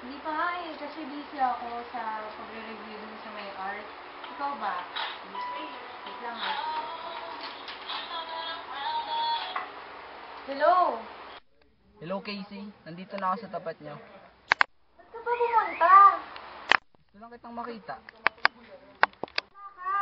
Hindi pa nga eh, kasi busy ako sa pagre-review dun sa may art. Ikaw ba? Wait lang ah. Hello? Hello, Casey. Nandito na ako sa tapat niyo. Ba't ka ba pumunta? Gusto lang kitang makita. Wala ka.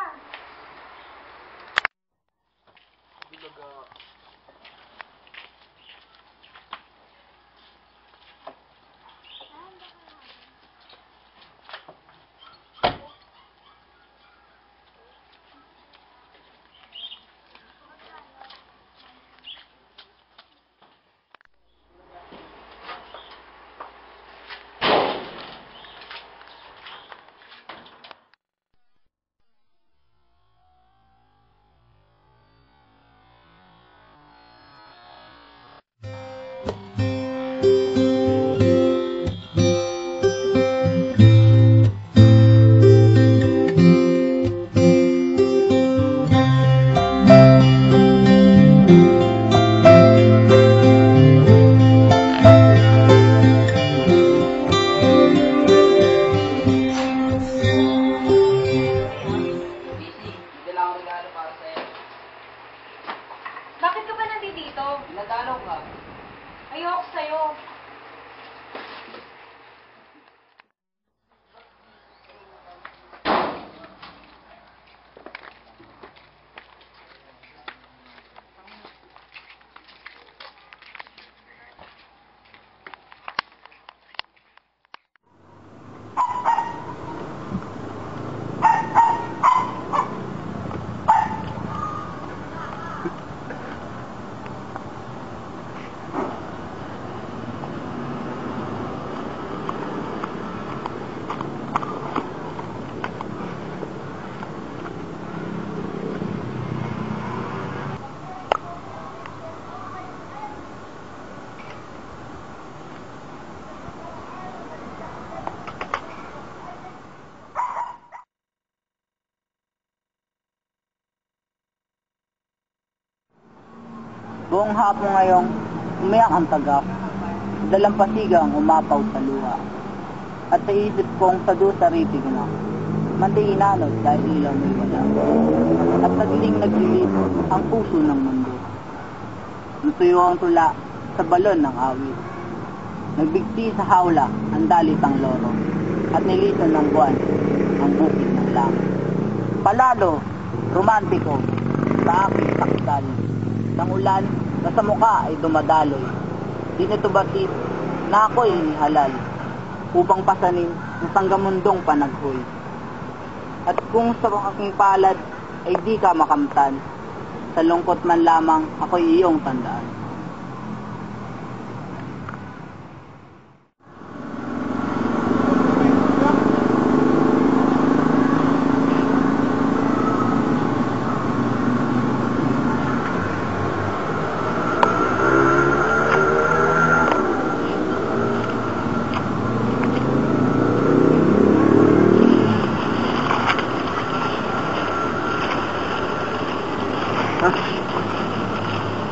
Casey, may dala akong regalo para sa'yo. Bakit ka ba nandito? Pinadalaw ka. Ayoko sa'yo. Buong hapon ngayong umiyak ang tagak, dalampasigang umapaw sa luha. At sa isip kong sadusaritig na, mandi inanod dahil ilaw may wala. At nagling naglilit ang puso ng mundo. Natuyo ang tula sa balon ng awit. Nagbigti sa hawla ang dalitang loro, at nilito ng buwan ang bukid ng langit. Palalo, romantiko, sa aking takdal. Ng ulan na sa mukha ay dumadaloy. Dinitubatit na ako'y halal upang pasanin ng sanggamundong panaghoy. At kung sa aking palad ay di ka makamtan, sa lungkot man lamang ako'y iyong tandaan.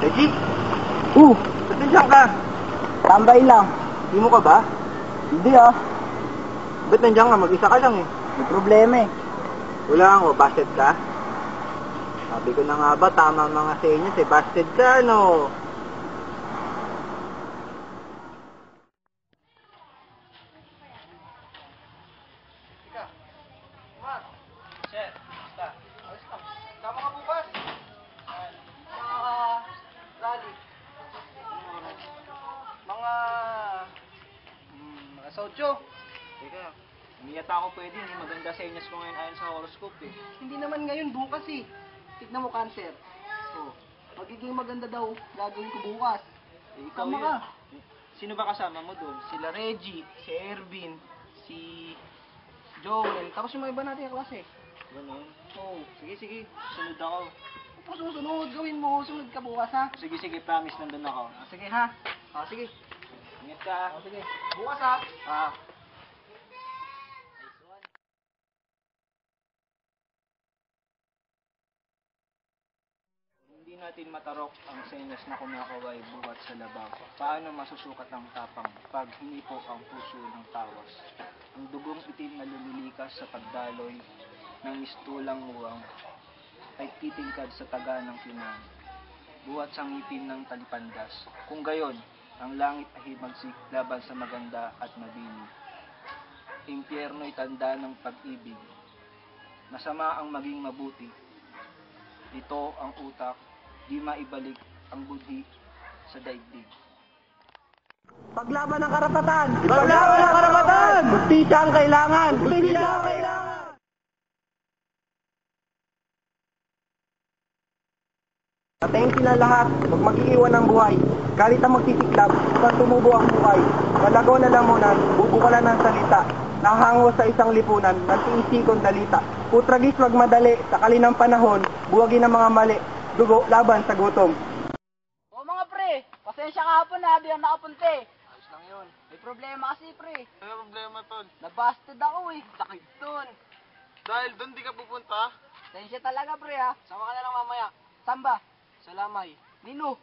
Reggie, Uh, ba't nandiyan ka? tambay lang. Di mo ka ba? Hindi ah, Ba't nandiyan ka? Mag-isa ka lang eh. may problema eh. Wala ako, busted ka? Sabi ko na nga ba, tama ang mga senyas eh. Busted ka, no? Sir, basta. Alis lang. Tama ka bukas. Rally. Mga Socho. Teka, hindi yata ako pwede. Hindi maganda senyas ko ngayon ayon sa horoscope eh. Hindi naman ngayon, bukas eh. Tignan mo, Cancer. Oh, Magiging maganda daw, gagawin ko bukas. eh, ikaw Tama yun. ka. Sino ba kasama mo doon? Sila Reggie, si Ervin, si Joel. Tapos yung mga iba natin yung klase. Ganun. Oo. Sige, sige. Sunod ako. Kung susunod, gawin mo. Sunod ka bukas, ha? Sige, sige. Promise, nandun ako. Sige, ha? Sige. Ingat ka. Sige. Bukas, ha? Ah. Hindi Di natin matarok ang senyas na kumakaway buhat sa labang. Paano masusukat ang tapang pag hinipo ang puso ng tawas? Ang dugong itim na lumilikas sa pagdaloy ng mistulang muwang ay titingkad sa taga ng kinang, buhat sa ngipin ng talipandas. Kung gayon, ang langit ay himagsik laban sa maganda at mabini. Impyerno'y tanda ng pag-ibig. Masama ang maging mabuti. Ito ang utak, di maibalik ang budhi sa daigdig. Paglaban ng karapatan! Paglaban ng karapatan! Justisya ang kailangan! Justisya ang kailangan! Patayin sila lahat, huwag mag-iiwan ng buhay. Kahit ang magsisiklab, upang tumubo ang buhay. Malagaw na lamunan, bubukalan ng salita. Nahango sa isang lipunan, nantiisikong dalita. Putragis wag madali, sa kalinang panahon, buwagin ang mga mali. Dugo, laban sa gutom. O mga pre, pasensya ka hapon na, di ako nakapunti. Ayos lang yun. May problema kasi pre. Ano problema, tol? Nabasted ako eh. Sakit dun. Dahil doon di ka pupunta, Pasensya talaga pre ha. sama ka na lang mamaya. Samba? Sa Lamay. Nino?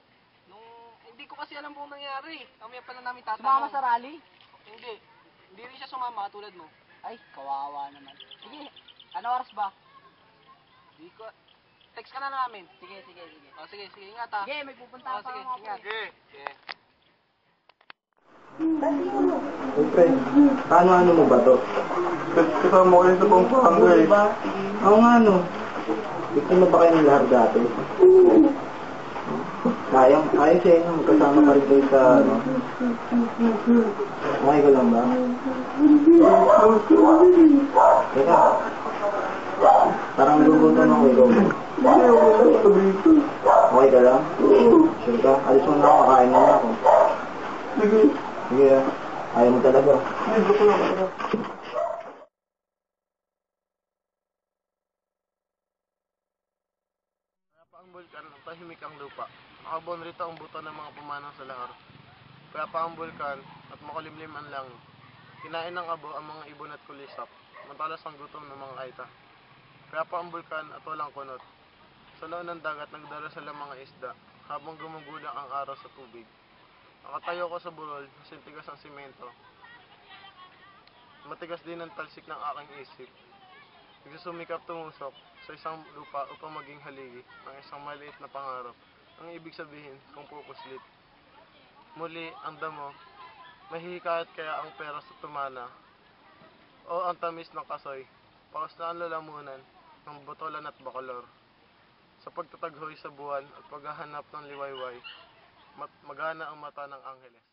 Hindi ko kasi alam kung nangyari. Mamaya pala namin tatanong. Sumama sa rally? Hindi. Hindi rin siya sumama katulad mo. Ay, kawawa naman. Sige, ano oras ba? Di ko... Text ka na namin. Sige, sige, sige. O sige, ingat ha. Sige, may pupunta pa sige, mga ingat. pre. Sige. Hey friend, ano mo ba to? Kasama ko rin sa buong Pampanga eh. Oo nga no. Biktima ba kayo ng lahat dati? Ayos siya yun. Magkasama pa rin kayo sa ano. Okay ka lang ba? Teka. Parang gugutom ako ikaw. Okay ka lang? Sure ka? Alis mo na ako. Kakain na ako. Sige ah. Ayaw mo talaga. Ang bulkan, tahimik ang lupa. Nakabon rito ang buto ng mga pumanang sa lahar. Kaya pa ang bulkan at makulimlim ang langit. Kinain ng abo ang mga ibon at kulisap. Matalas ang gutom ng mga aita. Kaya pa ang bulkan at walang kunot. Sa loob ng dagat nagdala sila mga isda habang gumugulang ang araw sa tubig. Nakatayo ko sa burol, sintigas ang simento. Matigas din ang talsik ng aking isip. Nagsusumikap tumusok sa isang lupa upang maging haligi ang isang maliit na pangarap. Ang ibig sabihin kung pupuslit. Muli, ang damo, mahihikayat kaya ang pera sa tumana o ang tamis ng kasoy, paus na ang lalamunan ng botolan at bacolor. Sa pagtataghoy sa buwan at paghahanap ng liwayway, magana ang mata ng angheles.